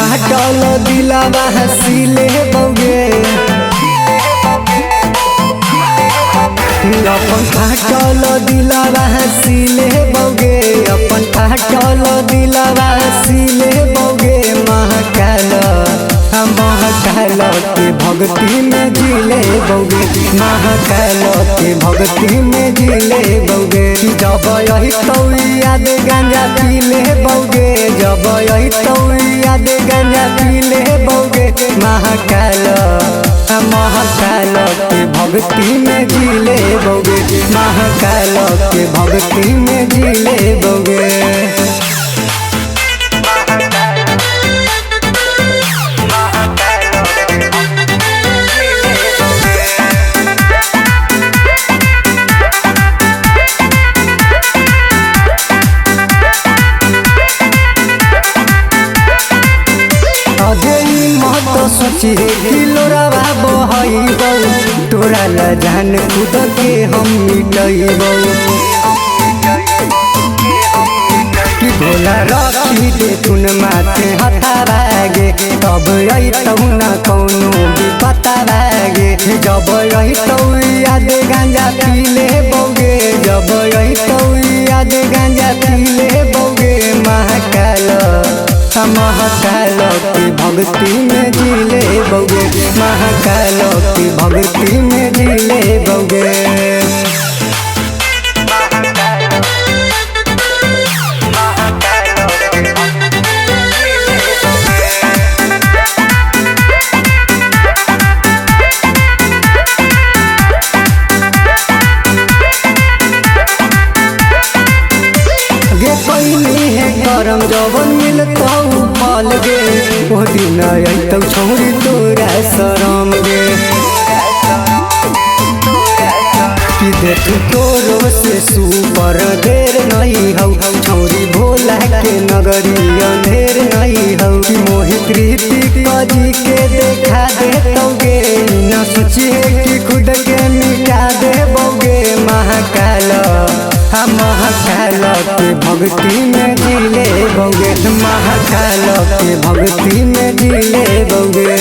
फाटल दिलावा हसीले बौगे, अपन फाटल दिलावा हसीले बौगे, अपन फाटल दिलावा हसीले बौगे। महाकाल महाकाल के भक्ति में जिले बौगे, महाकाल के भक्ति में जिले बौगे। जब यही तो याद गांजा पीले बौगे, जब यही तो याद गांजा पीले बौगे। महाकाल महाकाल के भक्ति में जिले बौगे, महाकाल के भक्ति में जिले बौगे। सोचिए किलोरावा बहइबौ, तोरा ला जान खुद के हम मिटइबौ। कि भोला रखी देखुन माथे हथाबागे, तब अइतौ न कौनो विपता बागे। जब अइतौ याद गांजा पीले बौगे, जब अइतौ याद गांजा पीले बौगे। महाकाल महाकाल के भक्ति में जिले बौगे, महाकाल के भक्ति में जिले बौगे। करम जवन मिलतौ फल गे, ओ दिन अइतौ छौरी तोरा शरम गे। कि देखू तोरो से सुपर देर नहीं हौ, छौरी भोला के नगरी अंधेर नहीं हौ। कि मोहित ऋतिक जी के देखा देतौगे, न सोचिए कि खुद के मिटा देबौगे। महाकाल महाकाल के भक्ति में जिले बौगे, महाकाल के भक्ति में जिले बौगे।